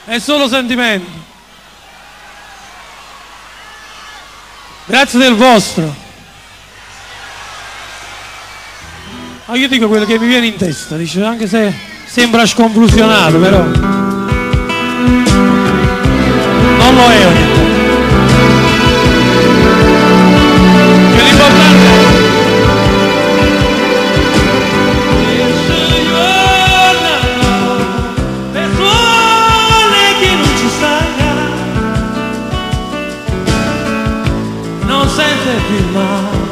è solo sentimento. Grazie del vostro. Ma io dico quello che mi viene in testa, dice, anche se sembra sconflusionato, però non lo è ogni tanto. Che l'importante è sente più male,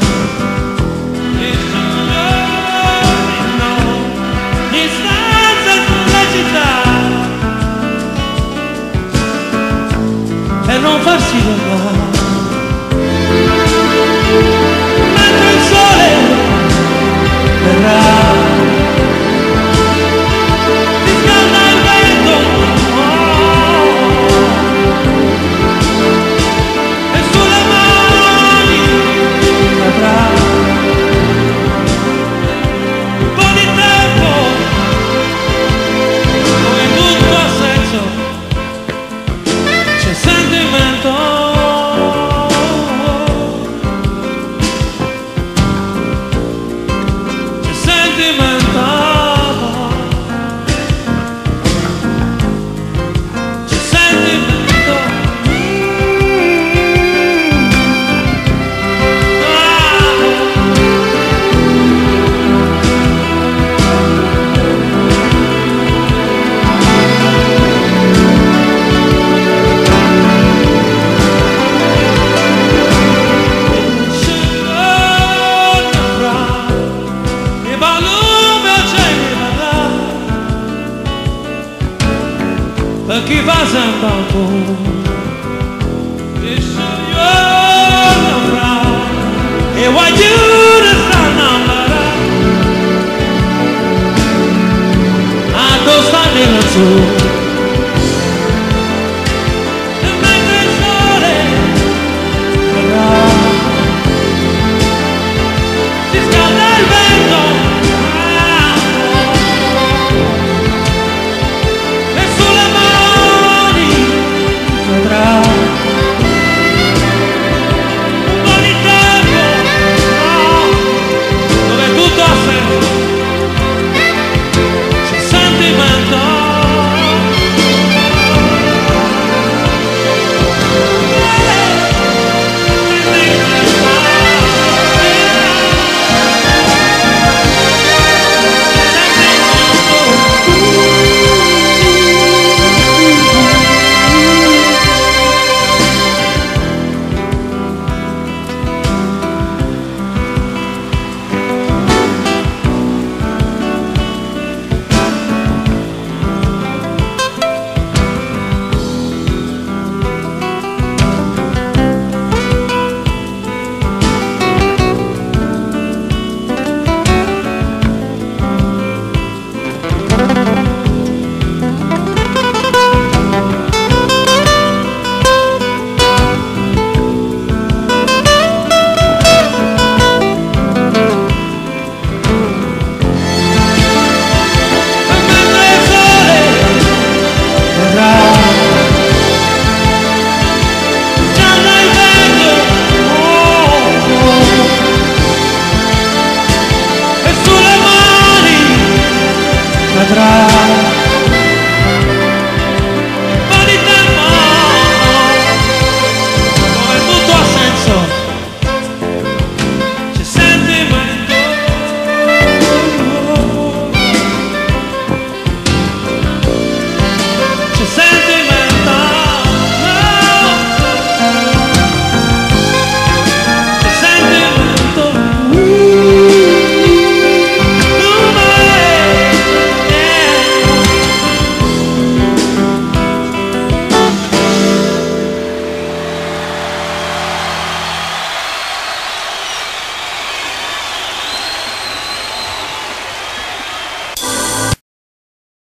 in stanza sulla città, e non farsi del male, mentre il sole verrà, ti scalda il vento, e sulle mani avrà un po' di tempo dove tutto ha senso, c'è sentimento, c'è sentimento, c'è sentimento. Chi va sempre al cuore e scegliere fra e voglio restare innamorata addosso a me